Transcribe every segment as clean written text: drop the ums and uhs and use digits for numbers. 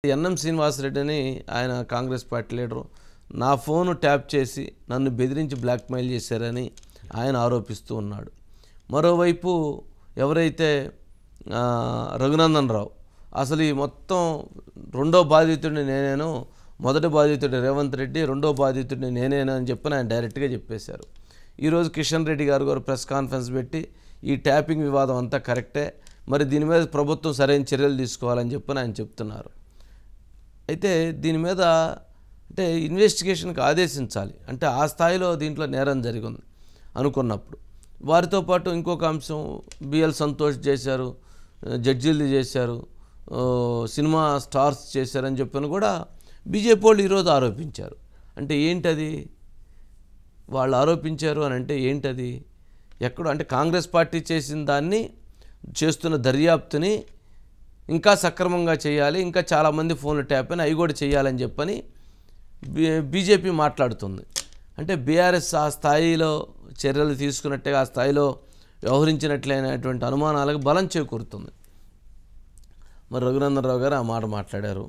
NM Srinivasa Reddy అని ఆయన Congress party leader నా ఫోను ట్యాప్ చేసి నన్ను బెదిరించి బ్లాక్మెయిల్ చేశారని ఆయన ఆరోపిస్తూ ఉన్నాడు. మరోవైపు ఎవరైతే రఘునందన్ రావు అసలు ఈ మొత్తం రెండో బాధితుడిని నేనేను, మొదటి బాధితుడి రేవంత్ రెడ్డి, రెండో బాధితుడిని నేనేను అని చెప్పి ఆయన డైరెక్ట్గా చెప్పేశారు. ఈరోజు కిషన్ రెడ్డి గారు ప్రెస్ కాన్ఫరెన్స్ పెట్టి ఈ ట్యాపింగ్ వివాదం అంతా కరెక్టే, మరి దీని మీద ప్రభుత్వం సరైన చర్యలు తీసుకోవాలని చెప్పి ఆయన చెప్తున్నారు. అయితే దీని మీద అంటే ఇన్వెస్టిగేషన్కి ఆదేశించాలి, అంటే ఆ స్థాయిలో దీంట్లో నేరం జరిగింది అనుకున్నప్పుడు. వారితో పాటు ఇంకొక అంశం బిఎల్ సంతోష్ చేశారు, జడ్జీలు చేశారు, సినిమా స్టార్స్ చేశారని చెప్పని కూడా బీజేపీ వాళ్ళు ఈరోజు ఆరోపించారు. అంటే ఏంటది వాళ్ళు ఆరోపించారు అని అంటే ఏంటది? ఎక్కడో అంటే కాంగ్రెస్ పార్టీ చేసిన దాన్ని చేస్తున్న దర్యాప్తుని ఇంకా సక్రమంగా చేయాలి, ఇంకా చాలామంది ఫోన్లు ట్యాప్ అని అవి కూడా చేయాలని చెప్పని బీజేపీ మాట్లాడుతుంది. అంటే బీఆర్ఎస్ ఆ స్థాయిలో చర్యలు తీసుకున్నట్టుగా ఆ స్థాయిలో వ్యవహరించినట్లయినటువంటి అనుమానాలకు బలం చేకూరుతుంది. మరి రఘునందన్ రావు గారు ఆ మాట మాట్లాడారు.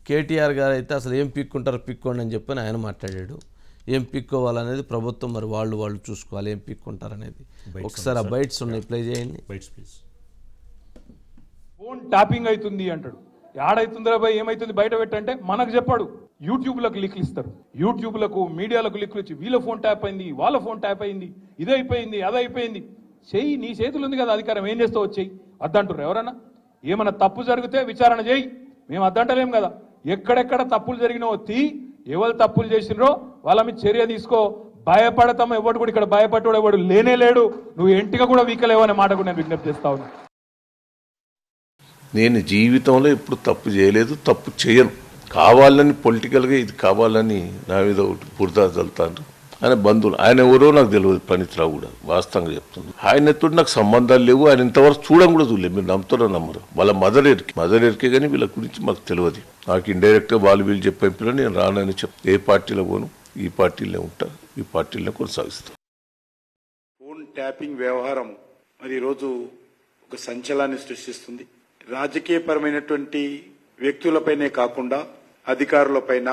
కేటీఆర్ గారు అయితే అసలు ఏం పిక్కుంటారో పిక్కోండి అని చెప్పని ఆయన మాట్లాడాడు. ఏం పిక్కోవాలనేది ప్రభుత్వం మరి వాళ్ళు చూసుకోవాలి, ఏం పిక్కుంటారనేది. ఒకసారి ఆ బైట్స్ ఉన్నాయి, ప్లే చేయండి. Bytes please. ఫోన్ ట్యాపింగ్ అవుతుంది అంటాడు. యాడైతుందిరా భయ్, ఏమైతుంది బయట పెట్టంటే మనకు చెప్పాడు. యూట్యూబ్లకు లింకులు ఇస్తారు, యూట్యూబ్లకు మీడియాలకు లింకులు ఇచ్చి వీళ్ళ ఫోన్ ట్యాప్ అయింది, వాళ్ళ ఫోన్ ట్యాప్ అయింది, ఇదైపోయింది అదైపోయింది. చెయ్యి, నీ చేతులు ఉంది కదా అధికారం, ఏం చేస్తావు వచ్చేయి అద్దంటారు. ఎవరన్నా ఏమన్నా తప్పు జరిగితే విచారణ చేయి, మేము అద్దంటలేం కదా. ఎక్కడెక్కడ తప్పులు జరిగినావో ఎవరు తప్పులు చేసినరో వాళ్ళ మీద చర్య తీసుకో. భయపడతాం, ఎవడు కూడా ఇక్కడ భయపడ్డాడు ఎవడు లేనే లేడు. నువ్వు ఎంటిగా కూడా వీకలేవు అనే మాట కూడా నేను విజ్ఞప్తి చేస్తా ఉన్నా. నేను జీవితంలో ఎప్పుడు తప్పు చేయలేదు, తప్పు చేయను. కావాలని పొలిటికల్గా ఇది కావాలని నా మీద ఒకటి బురద చల్లుతాను. ఆయన బంధువులు, ఆయన ఎవరో నాకు తెలియదు. పనిత్రావు కూడా వాస్తవంగా చెప్తుంది. ఆయనతో నాకు సంబంధాలు లేవు, ఆయన ఇంతవరకు చూడడం కూడా చూడలేదు. మీరు నమ్ముతారో నమ్మరు. వాళ్ళ మదర్ ఎరికే కానీ వీళ్ళ గురించి మాకు తెలియదు. నాకు ఇండైరెక్ట్గా వీళ్ళు చెప్పిన నేను రానని చెప్తాను. ఏ పార్టీలో పోను, ఈ పార్టీలో ఉంటాను, ఈ పార్టీలో కొనసాగిస్తాను. ఫోన్ ట్యాపింగ్ వ్యవహారం మరి ఈరోజు ఒక సంచలనాన్ని సృష్టిస్తుంది. రాజకీయపరమైనటువంటి వ్యక్తులపైనే కాకుండా అధికారులపైన,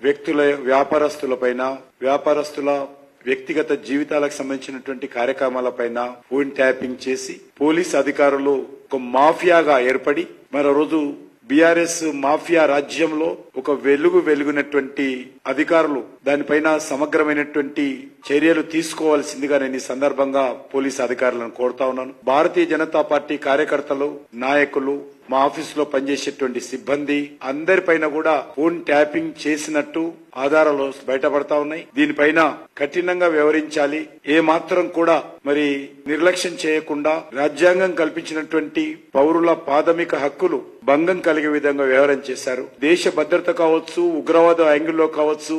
వ్యక్తుల వ్యాపారస్తుల వ్యక్తిగత జీవితాలకు సంబంధించినటువంటి కార్యక్రమాలపైన ఫోన్ ట్యాపింగ్ చేసి పోలీస్ అధికారులు ఒక మాఫియాగా ఏర్పడి మరో రోజు బీఆర్ఎస్ మాఫియా రాజ్యంలో ఒక వెలుగునటువంటి అధికారులు దానిపైన సమగ్రమైనటువంటి చర్యలు తీసుకోవాల్సిందిగా నేను ఈ సందర్భంగా పోలీసు అధికారులను కోరుతా ఉన్నాను. భారతీయ జనతా పార్టీ కార్యకర్తలు, నాయకులు, మా ఆఫీసులో పనిచేసేటువంటి సిబ్బంది అందరిపైన కూడా ఫోన్ ట్యాపింగ్ చేసినట్టు ఆధారాలు బయటపడతా ఉన్నాయి. దీనిపైన కఠినంగా వ్యవహరించాలి. ఏ మాత్రం కూడా మరి నిర్లక్ష్యం చేయకుండా రాజ్యాంగం కల్పించినటువంటి పౌరుల ప్రాథమిక హక్కులు భంగం కలిగే విధంగా వ్యవహారం చేశారు. దేశ భద్రత కావచ్చు, ఉగ్రవాద యాంగిల్లో కావచ్చు,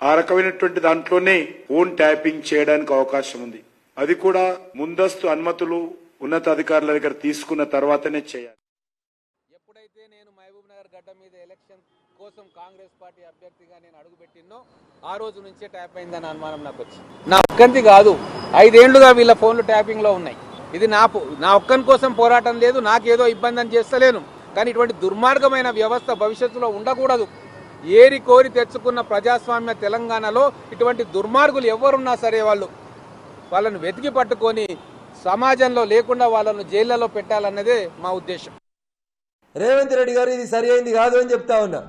ఆ రకమైనటువంటి దాంట్లోనే ఫోన్ ట్యాపింగ్ చేయడానికి అవకాశం ఉంది. అది కూడా ముందస్తు అనుమతులు ఉన్నతాధికారుల దగ్గర తీసుకున్న తర్వాతనే చేయాలి. ఎప్పుడైతే నేను మహబూబ్ నగర్ గడ్డ మీద ఎలక్షన్ కోసం కాంగ్రెస్ పార్టీ అభ్యర్థిగా నేను అడుగుపెట్టినో ఆ రోజు నుంచే ట్యాప్ అయిందని అనుమానం నాకు వచ్చింది. నా ఒక్కంది కాదు, 5 ఏళ్లుగా వీళ్ళ ఫోన్లు ట్యాపింగ్లో ఉన్నాయి. ఇది నా ఒక్కని కోసం పోరాటం లేదు, నాకేదో ఇబ్బంది అని చేస్తలేను. కానీ ఇటువంటి దుర్మార్గమైన వ్యవస్థ భవిష్యత్తులో ఉండకూడదు. ఏరి కోరి తెచ్చుకున్న ప్రజాస్వామ్య తెలంగాణలో ఇటువంటి దుర్మార్గులు ఎవరున్నా సరే వాళ్ళను వెతికి పట్టుకొని సమాజంలో లేకుండా వాళ్ళను జైళ్లలో పెట్టాలన్నదే మా ఉద్దేశం. రేవంత్ రెడ్డి గారు ఇది సరి అయింది కాదు అని చెప్తా ఉన్నా.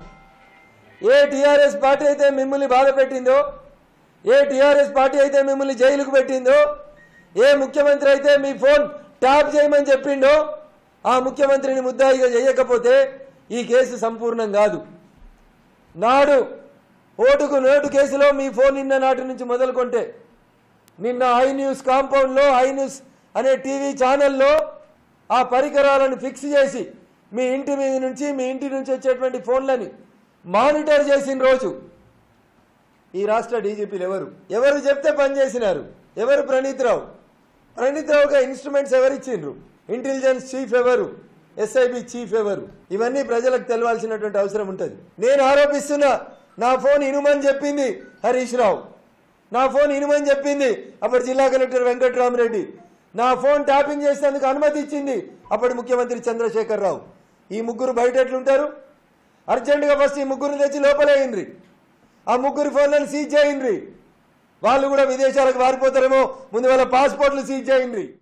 ఏ టీఆర్ఎస్ పార్టీ అయితే మిమ్మల్ని బాధ పెట్టిందో, ఏ టీఆర్ఎస్ పార్టీ అయితే మిమ్మల్ని జైలుకు పెట్టిందో, ఏ ముఖ్యమంత్రి అయితే మీ ఫోన్ ట్యాప్ చేయమని చెప్పిండో ఆ ముఖ్యమంత్రిని ముద్దాయిగా చేయకపోతే ఈ కేసు సంపూర్ణం కాదు. నాడు ఓటుకు నోటు కేసులో మీ ఫోన్ నిన్న నాటి నుంచి మొదలుకొంటే నిన్న ఐ న్యూస్ కాంపౌండ్లో ఐ న్యూస్ అనే టీవీ ఛానల్లో ఆ పరికరాలను ఫిక్స్ చేసి మీ ఇంటి మీద నుంచి మీ ఇంటి నుంచి వచ్చేటువంటి ఫోన్లని మానిటర్ చేసిన రోజు ఈ రాష్ట్ర డీజీపీలు ఎవరు చెప్తే పనిచేసినారు? ఎవరు? ప్రణీత్ రావుగా ఇన్స్ట్రుమెంట్స్ ఎవరిచ్చిండ్రు? ఇంటెలిజెన్స్ చీఫ్ ఎవరు? ఎస్ఐబి చీఫ్ ఎవరు? ఇవన్నీ ప్రజలకు తెలవాల్సినటువంటి అవసరం ఉంటుంది. నేను ఆరోపిస్తున్నా, నా ఫోన్ ఇనుమని చెప్పింది హరీష్ రావు, నా ఫోన్ ఇనుమని చెప్పింది అప్పటి జిల్లా కలెక్టర్ వెంకట్రామరెడ్డి, నా ఫోన్ ట్యాపింగ్ చేసేందుకు అనుమతి ఇచ్చింది అప్పటి ముఖ్యమంత్రి చంద్రశేఖర్ రావు. ఈ ముగ్గురు బయట ఎట్లుంటారు? అర్జెంటుగా ఫస్ట్ ఈ ముగ్గురు తెచ్చి లోపలేయండి. ఆ ముగ్గురు ఫోన్లను సీజ్ చేయండి. వాళ్ళు కూడా విదేశాలకు వారిపోతారేమో, ముందు వాళ్ళ పాస్పోర్ట్లు సీజ్ చేయండి.